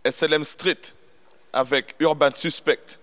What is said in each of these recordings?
SLM Street avec Urban Suspect.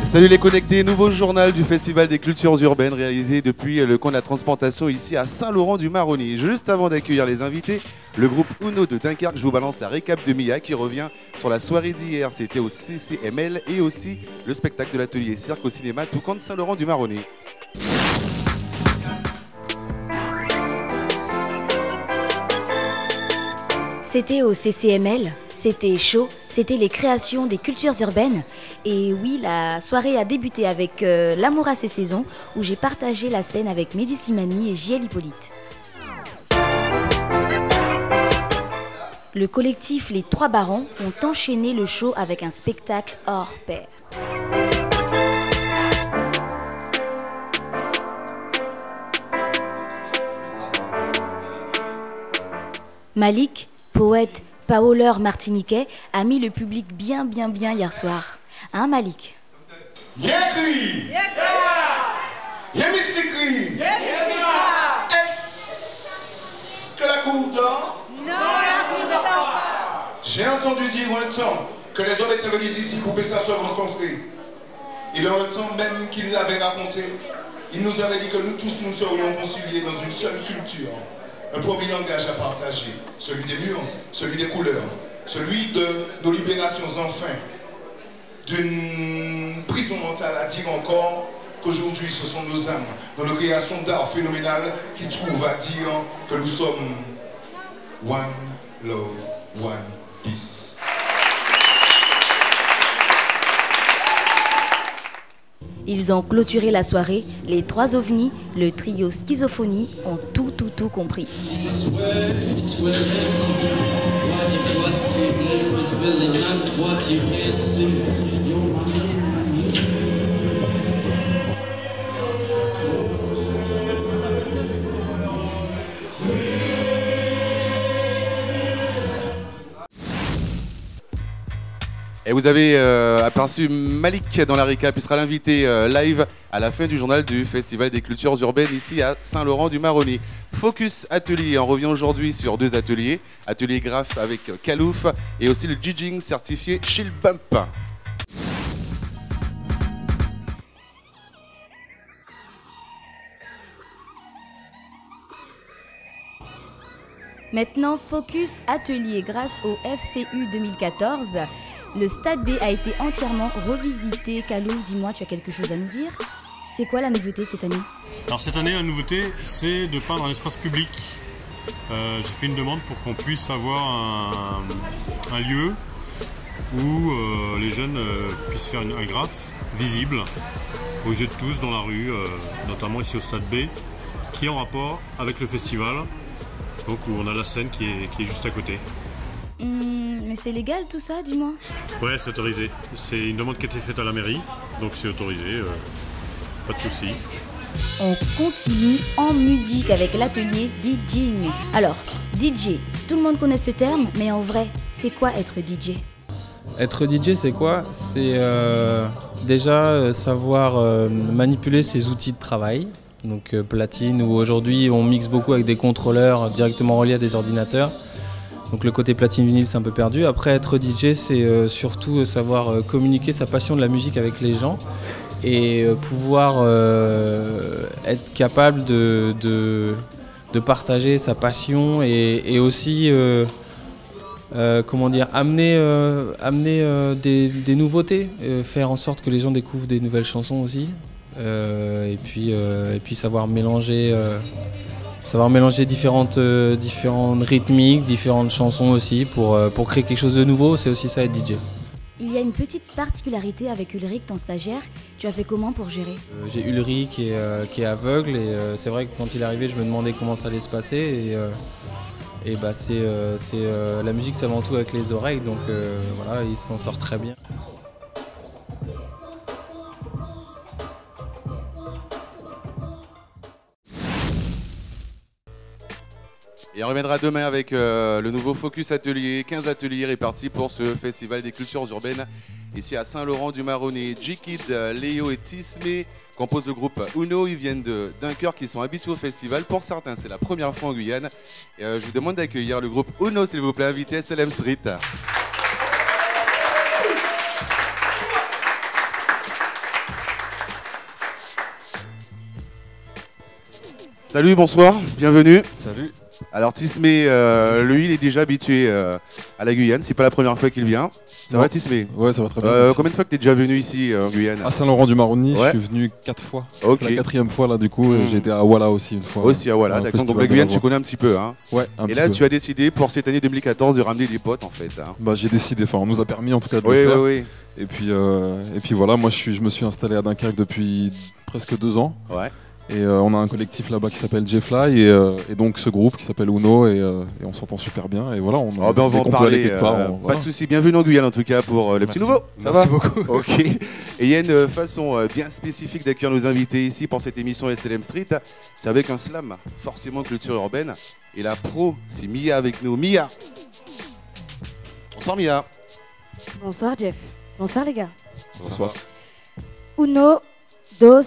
Salut les connectés, nouveau journal du Festival des cultures urbaines réalisé depuis le camp de la transplantation ici à Saint-Laurent-du-Maroni. Juste avant d'accueillir les invités, le groupe Uno de Dunkerque, je vous balance la récap de Mia qui revient sur la soirée d'hier. C'était au CCML et aussi le spectacle de l'atelier cirque au cinéma tout camp de Saint-Laurent-du-Maroni. C'était au CCML, c'était chaud, c'était les créations des cultures urbaines. Et oui, la soirée a débuté avec L'amour à ses saisons, où j'ai partagé la scène avec Mehdi Slimani et JL Hippolyte. Le collectif Les Trois Barons ont enchaîné le show avec un spectacle hors pair. Malik, poète, paoleur martiniquais, a mis le public bien hier soir. Hein Malik? Yécri! Yémissikri! Est-ce que la cour dort? Non, la cour dort pas. J'ai entendu dire en le temps que les hommes étaient venus ici pour ça se rencontrer. Et dans le temps même qu'il l'avait raconté, il nous avait dit que nous tous nous serions conciliés dans une seule culture. Un premier langage à partager, celui des murs, celui des couleurs, celui de nos libérations enfin, d'une prison mentale à dire encore qu'aujourd'hui ce sont nos âmes, dans nos créations d'art phénoménales qui trouvent à dire que nous sommes one love, one peace. Ils ont clôturé la soirée, les trois ovnis, le trio Schizophonie ont tout compris. Et vous avez aperçu Malik dans la récap, il sera l'invité live à la fin du journal du Festival des cultures urbaines ici à Saint-Laurent-du-Maroni. Focus Atelier, on revient aujourd'hui sur deux ateliers, atelier graphe avec Kalouf et aussi le DJing certifié Chill Bump. Maintenant, Focus Atelier grâce au FCU 2014. Le Stade B a été entièrement revisité. Kalouf, dis-moi, tu as quelque chose à nous dire? C'est quoi la nouveauté cette année? Alors cette année, la nouveauté, c'est de peindre un espace public. J'ai fait une demande pour qu'on puisse avoir un lieu où les jeunes puissent faire un graphe visible aux yeux de tous dans la rue, notamment ici au Stade B, qui est en rapport avec le festival, donc où on a la scène qui est juste à côté. Mais c'est légal tout ça, dis-moi? Ouais, c'est autorisé. C'est une demande qui a été faite à la mairie, donc c'est autorisé, pas de souci. On continue en musique avec l'atelier DJing. Alors, DJ, tout le monde connaît ce terme, mais en vrai, c'est quoi être DJ? Être DJ, c'est quoi? C'est déjà savoir manipuler ses outils de travail. Donc platine, où aujourd'hui on mixe beaucoup avec des contrôleurs directement reliés à des ordinateurs. Donc le côté platine vinyle c'est un peu perdu. Après être DJ c'est surtout savoir communiquer sa passion de la musique avec les gens et pouvoir être capable de partager sa passion et aussi comment dire, amener des nouveautés, faire en sorte que les gens découvrent des nouvelles chansons aussi et puis savoir mélanger différentes rythmiques, différentes chansons aussi pour créer quelque chose de nouveau. C'est aussi ça être DJ. Il y a une petite particularité avec Ulrich, ton stagiaire. Tu as fait comment pour gérer? J'ai Ulrich qui est aveugle et c'est vrai que quand il est arrivé, je me demandais comment ça allait se passer. Et bah la musique, c'est avant tout avec les oreilles, donc voilà, il s'en sort très bien. Et on reviendra demain avec le nouveau Focus Atelier, 15 ateliers répartis pour ce festival des cultures urbaines ici à Saint-Laurent-du-Maroni. J-Kid, Léo et Tismé composent le groupe Uno. Ils viennent de Dunkerque, qui sont habitués au festival. Pour certains, c'est la première fois en Guyane. Et je vous demande d'accueillir le groupe Uno, s'il vous plaît, invité SLM Street. Salut, bonsoir, bienvenue. Salut. Alors Tismé, lui, il est déjà habitué à la Guyane, c'est pas la première fois qu'il vient. Ça va Tismé? Ouais, ça va très bien. Combien de fois que tu es déjà venu ici en Guyane? À Saint-Laurent-du-Maroni, Ouais. je suis venu 4 fois. Ok. La 4e fois là du coup, j'ai été à Walla aussi une fois. Aussi à Walla, d'accord. Donc la Guyane, tu connais un petit peu. Hein. Ouais, un Et petit là, peu. tu as décidé pour cette année 2014 de ramener des potes en fait. Hein. Bah, j'ai décidé, enfin on nous a permis en tout cas de Oui, le faire. oui, Et puis voilà, moi je me suis installé à Dunkerque depuis presque 2 ans. oui. Ouais. Et on a un collectif là-bas qui s'appelle J-Fly et donc ce groupe qui s'appelle Uno et on s'entend super bien. Et voilà, Oh, ben, on va en peut aller parler. quelque part, Pas voilà. de souci. Bienvenue en Guyane en tout cas pour le petit nouveau. Ça Merci va beaucoup. Ok. Et il y a une façon bien spécifique d'accueillir nos invités ici pour cette émission SLM Street. C'est avec un slam, forcément culture urbaine. Et la pro, c'est Mia avec nous. Mia. Bonsoir Mia. Bonsoir Jeff. Bonsoir les gars. Bonsoir. Uno, dos,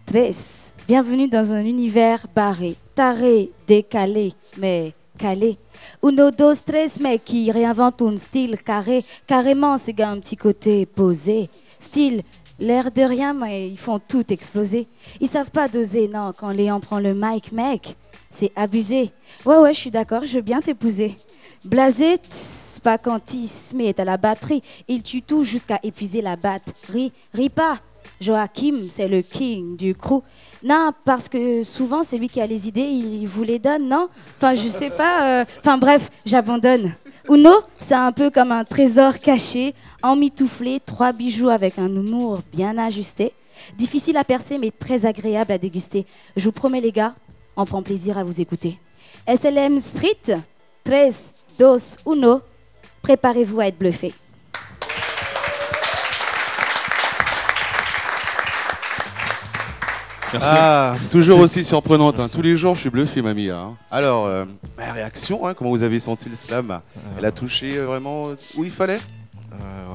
tres. Bienvenue dans un univers barré, taré, décalé, mais calé. Uno, dos, tres, mec qui réinvente un style carré. Carrément, ces gars, un petit côté posé. Style, l'air de rien, mais ils font tout exploser. Ils savent pas doser, non, quand Léon prend le mic, mec, c'est abusé. Ouais, je suis d'accord, je veux bien t'épouser. Blasé, tss, pas quand Tismé est à la batterie. Il tue tout jusqu'à épuiser la batterie. Ris pas. Joachim, c'est le king du crew. Non, parce que souvent, c'est lui qui a les idées, il vous les donne, non? Enfin, je sais pas. Enfin, bref, j'abandonne. Uno, c'est un peu comme un trésor caché, emmitouflé, 3 bijoux avec un humour bien ajusté. Difficile à percer, mais très agréable à déguster. Je vous promets, les gars, on prend plaisir à vous écouter. SLM Street, 3, 2, 1, préparez-vous à être bluffés. Merci. Ah, toujours Merci. aussi surprenante. Hein. Merci. Tous les jours, je suis bluffé, mamie. Hein. Alors, ma réaction, hein, comment vous avez senti le slam? Elle a touché vraiment où il fallait?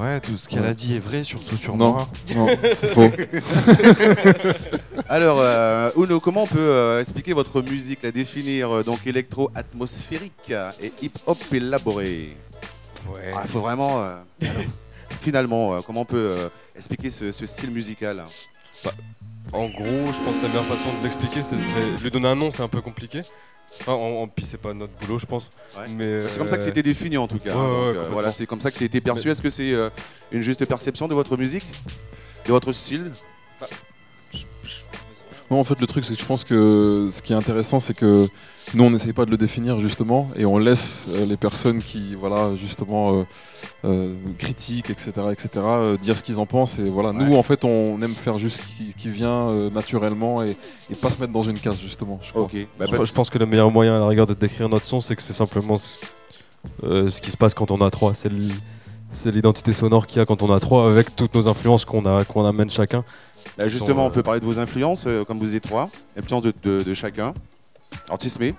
Ouais, tout ce qu'elle a dit est vrai, surtout sur Non, moi. non, c'est faux. Alors, Uno, comment on peut expliquer votre musique, la définir donc électro-atmosphérique et hip-hop élaboré? Ouais. Il faut vraiment, finalement, comment on peut expliquer ce style musical? En gros, je pense que la meilleure façon de l'expliquer, c'est lui donner un nom, c'est un peu compliqué. Enfin, puis c'est pas notre boulot, je pense. Ouais. Mais C'est comme ça que c'était défini en tout cas. Ouais, hein, donc, ouais, complètement. voilà, c'est comme ça que ça a été perçu. Est-ce que c'est une juste perception de votre musique, de votre style? Non, en fait, le truc, c'est que je pense que ce qui est intéressant, c'est que nous, on n'essaye pas de le définir, justement, et on laisse les personnes qui, voilà, justement, critiquent, etc., dire ce qu'ils en pensent. Et voilà, nous, en fait, on aime faire juste ce qui vient naturellement et pas se mettre dans une case, justement. Je crois. Ok. je pense que le meilleur moyen à la rigueur de décrire notre son, c'est que c'est simplement ce qui se passe quand on a 3. C'est l'identité sonore qu'il y a quand on a 3 avec toutes nos influences qu'on amène chacun. Bah, justement, on peut parler de vos influences, comme vous êtes 3, influences de chacun. Alors, Tismé?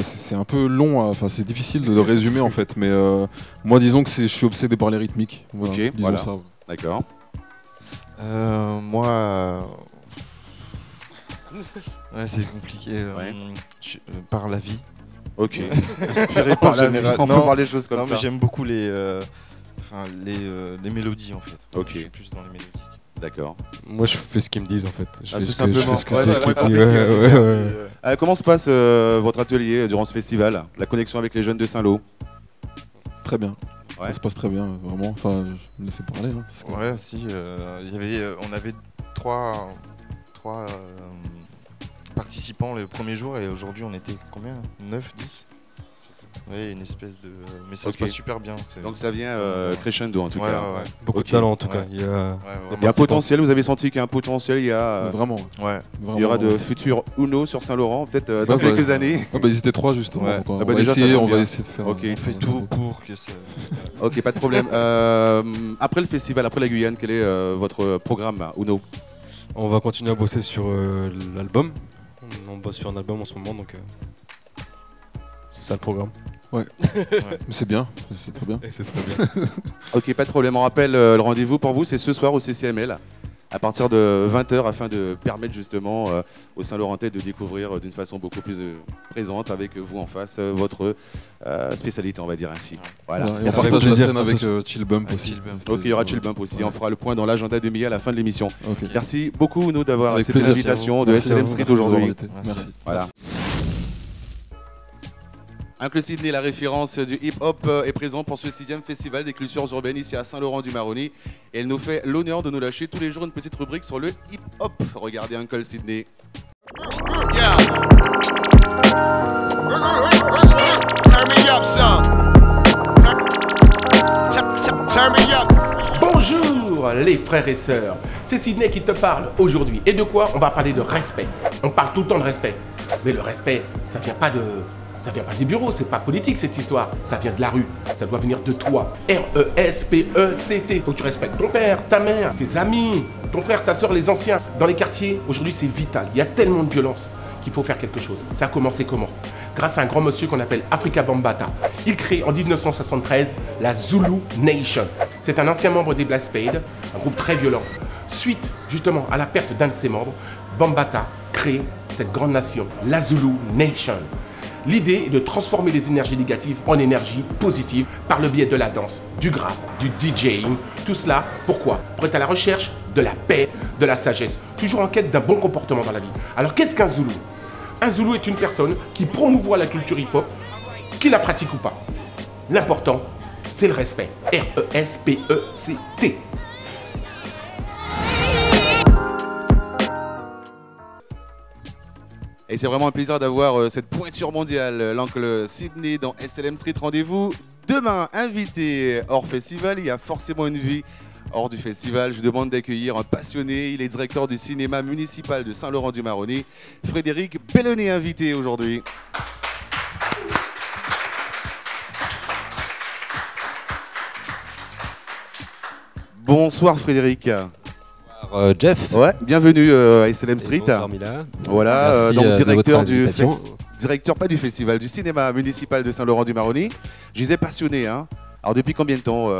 C'est un peu long, enfin c'est difficile de résumer en fait, mais moi disons que je suis obsédé par les rythmiques. Voilà, Ok, disons voilà. ça. D'accord. Moi, ouais, c'est compliqué. Ouais. Par la vie. Ok. Inspiré par la vie. On peut Non, voir les choses comme non, ça. mais j'aime beaucoup les mélodies en fait. Ok. Je suis plus dans les mélodies. D'accord. Moi, je fais ce qu'ils me disent en fait. Je Ah, fais tout ce que- je simplement. fais ce que Ouais, tu c'est écoutes. compliqué. Ouais. Comment se passe votre atelier durant ce festival? La connexion avec les jeunes de Saint-Lô? Très bien. Ouais. Ça se passe très bien, vraiment. Enfin, je me laissez parler. Hein, parce que- Ouais, si. On avait trois participants le premier jour et aujourd'hui on était combien? 9, 10? Ouais, une espèce de. Mais ça se Ok. passe super bien. Donc ça vient crescendo en tout Ouais, cas. ouais, ouais. Beaucoup Ok. de talent en tout Ouais. cas. Il y a, Ouais, Il y a un potentiel, vous avez senti qu'il y a un potentiel, il y a, Vraiment. Ouais. il y aura vraiment. de futurs Uno sur Saint-Laurent, peut-être dans Ouais, quelques bah, années. Ah bah, ils étaient 3 justement. Ouais. donc, Ah bah, on va déjà, ça essayer, tombe on va bien. essayer de faire. Ok. On fait tout pour que ça. Ok, pas de problème. Après le festival, après la Guyane, quel est votre programme Uno? On va continuer à bosser sur l'album. On bosse sur un album en ce moment, donc ça le programme. Ouais, mais c'est bien, c'est très bien. C'est très bien. Ok, pas de problème. On rappelle, le rendez-vous pour vous, c'est ce soir au CCML, à partir de 20h, afin de permettre justement aux Saint-Laurentais de découvrir d'une façon beaucoup plus présente, avec vous en face, votre spécialité, on va dire ainsi. Voilà. Et on partage la scène avec Chill Bump aussi. Ok, il y aura Chill Bump aussi. On fera le point dans l'agenda de Mia à la fin de l'émission. Okay. Merci beaucoup, nous, d'avoir avec accepté l'invitation de SLM Street aujourd'hui. Merci. Voilà. Uncle Sydney, la référence du hip-hop, est présent pour ce 6e festival des cultures urbaines ici à Saint-Laurent-du-Maroni. Et elle nous fait l'honneur de nous lâcher tous les jours une petite rubrique sur le hip-hop. Regardez Uncle Sydney. Yeah. Turn me up, son. Turn me up. Bonjour les frères et sœurs, c'est Sydney qui te parle aujourd'hui. Et de quoi? On va parler de respect. On parle tout le temps de respect. Mais le respect, ça vient pas des bureaux, c'est pas politique cette histoire. Ça vient de la rue, ça doit venir de toi. R-E-S-P-E-C-T. Faut que tu respectes ton père, ta mère, tes amis, ton frère, ta soeur, les anciens. Dans les quartiers, aujourd'hui c'est vital. Il y a tellement de violence qu'il faut faire quelque chose. Ça a commencé comment? Grâce à un grand monsieur qu'on appelle Afrika Bambaataa. Il crée en 1973 la Zulu Nation. C'est un ancien membre des Black Spade, un groupe très violent. Suite justement à la perte d'un de ses membres, Bambaataa crée cette grande nation, la Zulu Nation. L'idée est de transformer les énergies négatives en énergies positives par le biais de la danse, du graphe, du DJing. Tout cela, pourquoi? Pour être à la recherche de la paix, de la sagesse, toujours en quête d'un bon comportement dans la vie. Alors qu'est-ce qu'un Zoulou? Un Zoulou est une personne qui promouvoit la culture hip-hop, qui la pratique ou pas. L'important, c'est le respect. R-E-S-P-E-C-T. Et c'est vraiment un plaisir d'avoir cette pointure mondiale, l'oncle Sydney dans SLM Street. Rendez-vous demain, invité hors festival. Il y a forcément une vie hors du festival. Je vous demande d'accueillir un passionné. Il est directeur du cinéma municipal de Saint-Laurent-du-Maroni, Frédéric Bellonnet, invité aujourd'hui. Bonsoir Frédéric. Jeff. Ouais, bienvenue à SLM Street. Bonsoir Mila. Voilà, merci, donc directeur de directeur pas du festival, du cinéma municipal de Saint-Laurent-du-Maroni. Je disais passionné, hein. Alors depuis combien de temps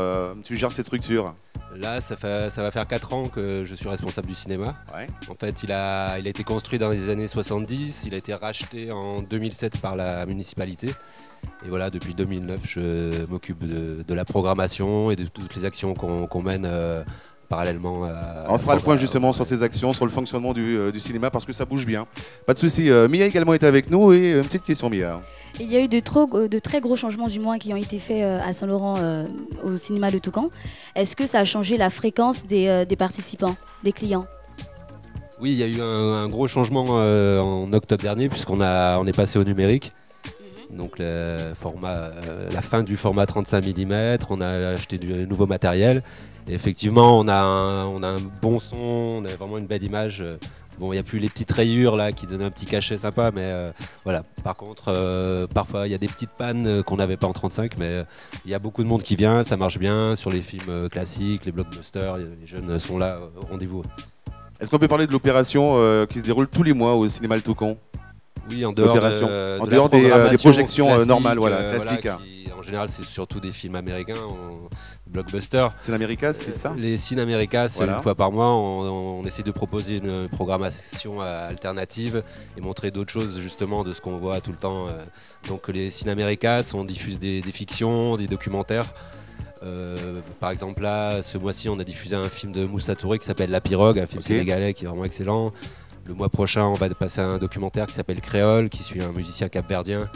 tu gères cette structure? Là, ça va faire 4 ans que je suis responsable du cinéma. Ouais. En fait, il a été construit dans les années 70, il a été racheté en 2007 par la municipalité. Et voilà, depuis 2009, je m'occupe de la programmation et de toutes les actions qu'on mène parallèlement. On fera le point justement sur ces actions, sur le fonctionnement du cinéma, parce que ça bouge bien. Pas de souci. Mia également est avec nous, et une petite question, Mia. Il y a eu de très gros changements du moins qui ont été faits à Saint-Laurent au cinéma de Toucan. Est-ce que ça a changé la fréquence des participants, des clients? Oui, il y a eu un gros changement en octobre dernier, puisqu'on est passé au numérique. Donc la fin du format 35 mm, on a acheté du nouveau matériel. Et effectivement, on a un bon son, on a vraiment une belle image. Bon, il n'y a plus les petites rayures là qui donnent un petit cachet sympa, mais voilà. Par contre, parfois il y a des petites pannes qu'on n'avait pas en 35, mais il y a beaucoup de monde qui vient, ça marche bien sur les films classiques, les blockbusters, les jeunes sont là au rendez-vous. Est-ce qu'on peut parler de l'opération qui se déroule tous les mois au cinéma Le Toucan? Oui, en dehors, des projections normales, voilà, classiques. Voilà, en général, c'est surtout des films américains, blockbusters. Ciné-Américas, c'est ça? Les Ciné-Américas, voilà. Une fois par mois, on essaie de proposer une programmation alternative et montrer d'autres choses justement de ce qu'on voit tout le temps. Donc les Ciné-Américas, on diffuse des fictions, des documentaires. Par exemple là, ce mois-ci, on a diffusé un film de Moussa Touré qui s'appelle La Pirogue, un film sénégalais qui est vraiment excellent. Le mois prochain, on va passer un documentaire qui s'appelle Créole, qui suit un musicien capverdien.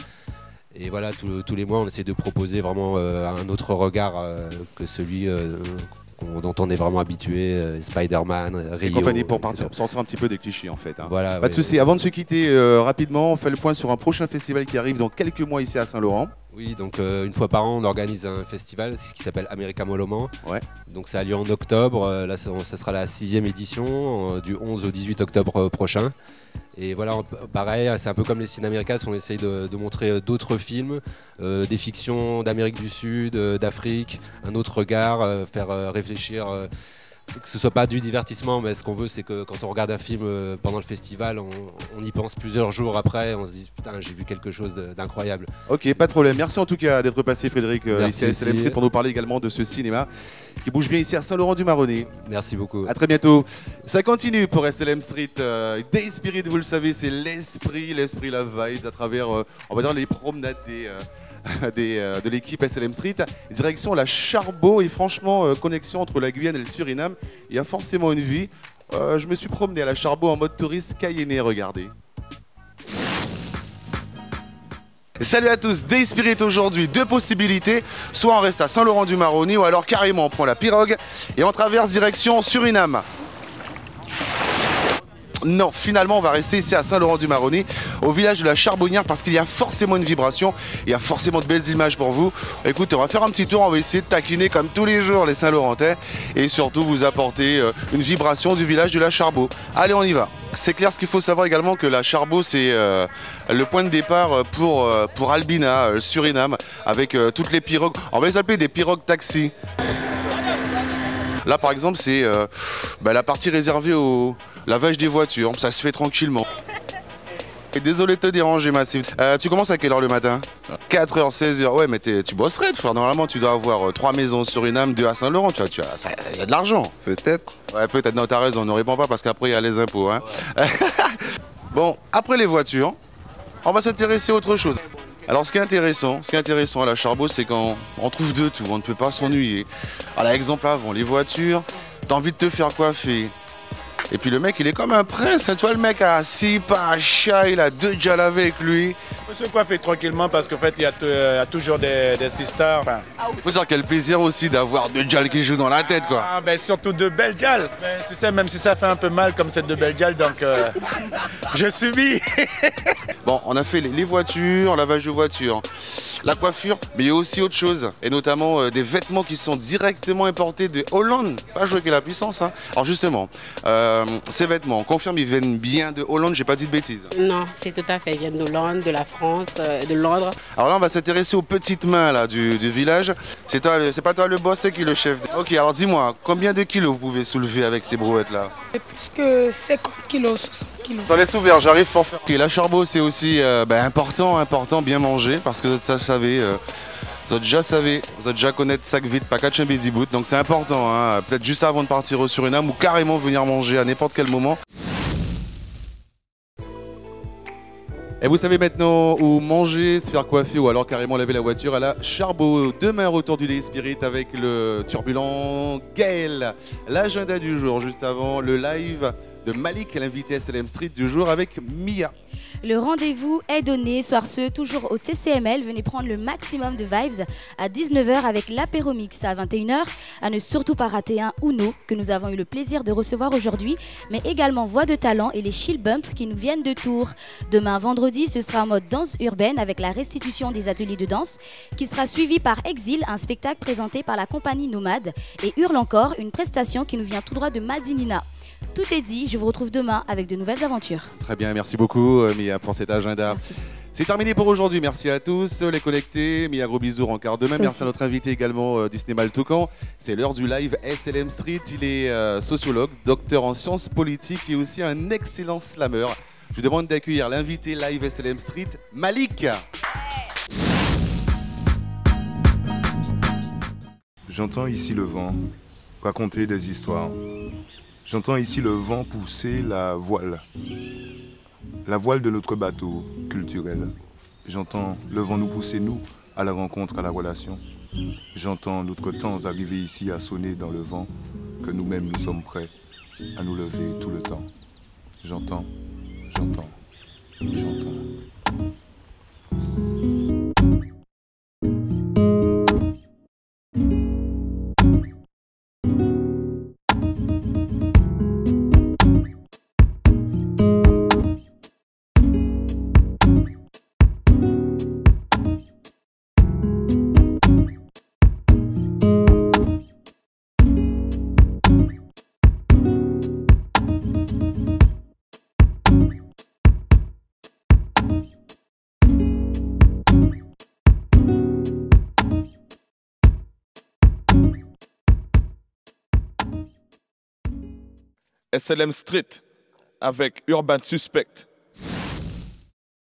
Et voilà, tous les mois, on essaie de proposer vraiment un autre regard que celui dont on est vraiment habitué, Spider-Man, Rio. Et compagnie, pour sortir un petit peu des clichés en fait. Hein. Voilà, pas de souci. Avant de se quitter rapidement, on fait le point sur un prochain festival qui arrive dans quelques mois ici à Saint-Laurent. Oui, donc une fois par an, on organise un festival qui s'appelle America Moloman. Ouais. Donc ça a lieu en octobre. Là, ça sera la 6e édition, du 11 au 18 octobre prochain. Et voilà, pareil, c'est un peu comme les Ciné-Américas, on essaye de montrer d'autres films, des fictions d'Amérique du Sud, d'Afrique, un autre regard, faire réfléchir que ce soit pas du divertissement, mais ce qu'on veut, c'est que quand on regarde un film pendant le festival, on y pense plusieurs jours après, on se dit putain, j'ai vu quelque chose d'incroyable. Ok, pas de problème. Merci en tout cas d'être passé, Frédéric, Merci ici à SLM Street pour nous parler également de ce cinéma qui bouge bien ici à Saint-Laurent-du-Maroni. Merci beaucoup. À très bientôt. Ça continue pour SLM Street. Day Spirit, vous le savez, c'est l'esprit, la vibe à travers, on va dire, les promenades de l'équipe SLM Street. Direction la Charbot et franchement, connexion entre la Guyane et le Suriname, il y a forcément une vie. Je me suis promené à la Charbot en mode touriste cayennais, regardez. Salut à tous, Day Spirit aujourd'hui, deux possibilités, soit on reste à Saint-Laurent-du-Maroni ou alors carrément on prend la pirogue et on traverse direction Suriname. Non, finalement on va rester ici à Saint-Laurent-du-Maroni, au village de la Charbonnière, parce qu'il y a forcément une vibration, il y a forcément de belles images pour vous. Écoutez, on va faire un petit tour, on va essayer de taquiner comme tous les jours les Saint-Laurentais et surtout vous apporter une vibration du village de la Charbot. Allez, on y va. C'est clair, ce qu'il faut savoir également que la Charbot c'est le point de départ pour Albina, le Suriname, avec toutes les pirogues, on va les appeler des pirogues taxis. Là par exemple c'est la partie réservée au lavage des voitures, ça se fait tranquillement. Et désolé de te déranger Massif. Tu commences à quelle heure le matin? 4h, 16h. Ouais mais tu bosserais frère, normalement tu dois avoir 3 maisons au Suriname, 2 à Saint-Laurent, il y a de l'argent. Peut-être. Ouais peut-être, non t'as raison, ne réponds pas parce qu'après il y a les impôts. Hein. Bon, après les voitures, on va s'intéresser à autre chose. Alors ce qui est intéressant à la Charbot, c'est qu'on trouve de tout, on ne peut pas s'ennuyer. Alors exemple avant, les voitures, t'as envie de te faire coiffer. Et puis le mec il est comme un prince, hein. Tu vois le mec a 6 pacha, il a 2 djalavés avec lui. On peut se coiffer tranquillement parce qu'en fait il y a toujours des sisters. Enfin, il faut dire quel plaisir aussi d'avoir 2 djals qui jouent dans la tête quoi. Ah, ben, surtout 2 belles djals. Tu sais, même si ça fait un peu mal comme c'est 2 belles djals, donc je subis. Bon, on a fait les voitures, lavage de voitures, la coiffure, mais il y a aussi autre chose, et notamment des vêtements qui sont directement importés de Hollande. Pas jouer avec la puissance, hein. Alors justement, ces vêtements, on confirme, ils viennent bien de Hollande, j'ai pas dit de bêtises. Non, c'est tout à fait, ils viennent d'Hollande, de la France, de Londres. Alors là, on va s'intéresser aux petites mains là, du village. C'est pas toi le boss, c'est qui le chef? Ok, alors dis-moi, combien de kilos vous pouvez soulever avec ces brouettes là? Plus que 50 kilos, 60 kilos. Dans les ouverts, j'arrive pour faire. Ok, la Charbot, c'est aussi important, bien manger, parce que ça savez. Vous avez déjà connaître sac vide, pas catch boot, donc c'est important, hein. Peut-être juste avant de partir au Suriname ou carrément venir manger à n'importe quel moment. Et vous savez maintenant où manger, se faire coiffer ou alors carrément laver la voiture à la Charbot. Demain, retour du Day Spirit avec le turbulent Gaël. L'agenda du jour, juste avant le live de Malik, l'invité SLM Street du jour avec Mia. Le rendez-vous est donné, soir ce, toujours au CCML. Venez prendre le maximum de vibes à 19h avec l'apéromix à 21h. À ne surtout pas rater un Uno que nous avons eu le plaisir de recevoir aujourd'hui, mais également Voix de Talent et les Chill Bump qui nous viennent de Tours. Demain vendredi, ce sera en mode danse urbaine avec la restitution des ateliers de danse qui sera suivi par Exil, un spectacle présenté par la compagnie Nomade, et Hurle encore, une prestation qui nous vient tout droit de Madinina. Tout est dit, je vous retrouve demain avec de nouvelles aventures. Très bien, merci beaucoup Mia pour cet agenda. C'est terminé pour aujourd'hui, merci à tous les connectés, Mia, gros bisous encore demain. Merci à notre invité également du cinéma Le Toucan. C'est l'heure du live SLM Street, il est sociologue, docteur en sciences politiques et aussi un excellent slammer. Je vous demande d'accueillir l'invité live SLM Street, Malik. J'entends ici le vent raconter des histoires. J'entends ici le vent pousser la voile de notre bateau culturel. J'entends le vent nous pousser, nous, à la rencontre, à la relation. J'entends notre temps arriver ici à sonner dans le vent, que nous-mêmes nous sommes prêts à nous lever tout le temps. J'entends, j'entends, j'entends. SLM Street avec Urban Suspect.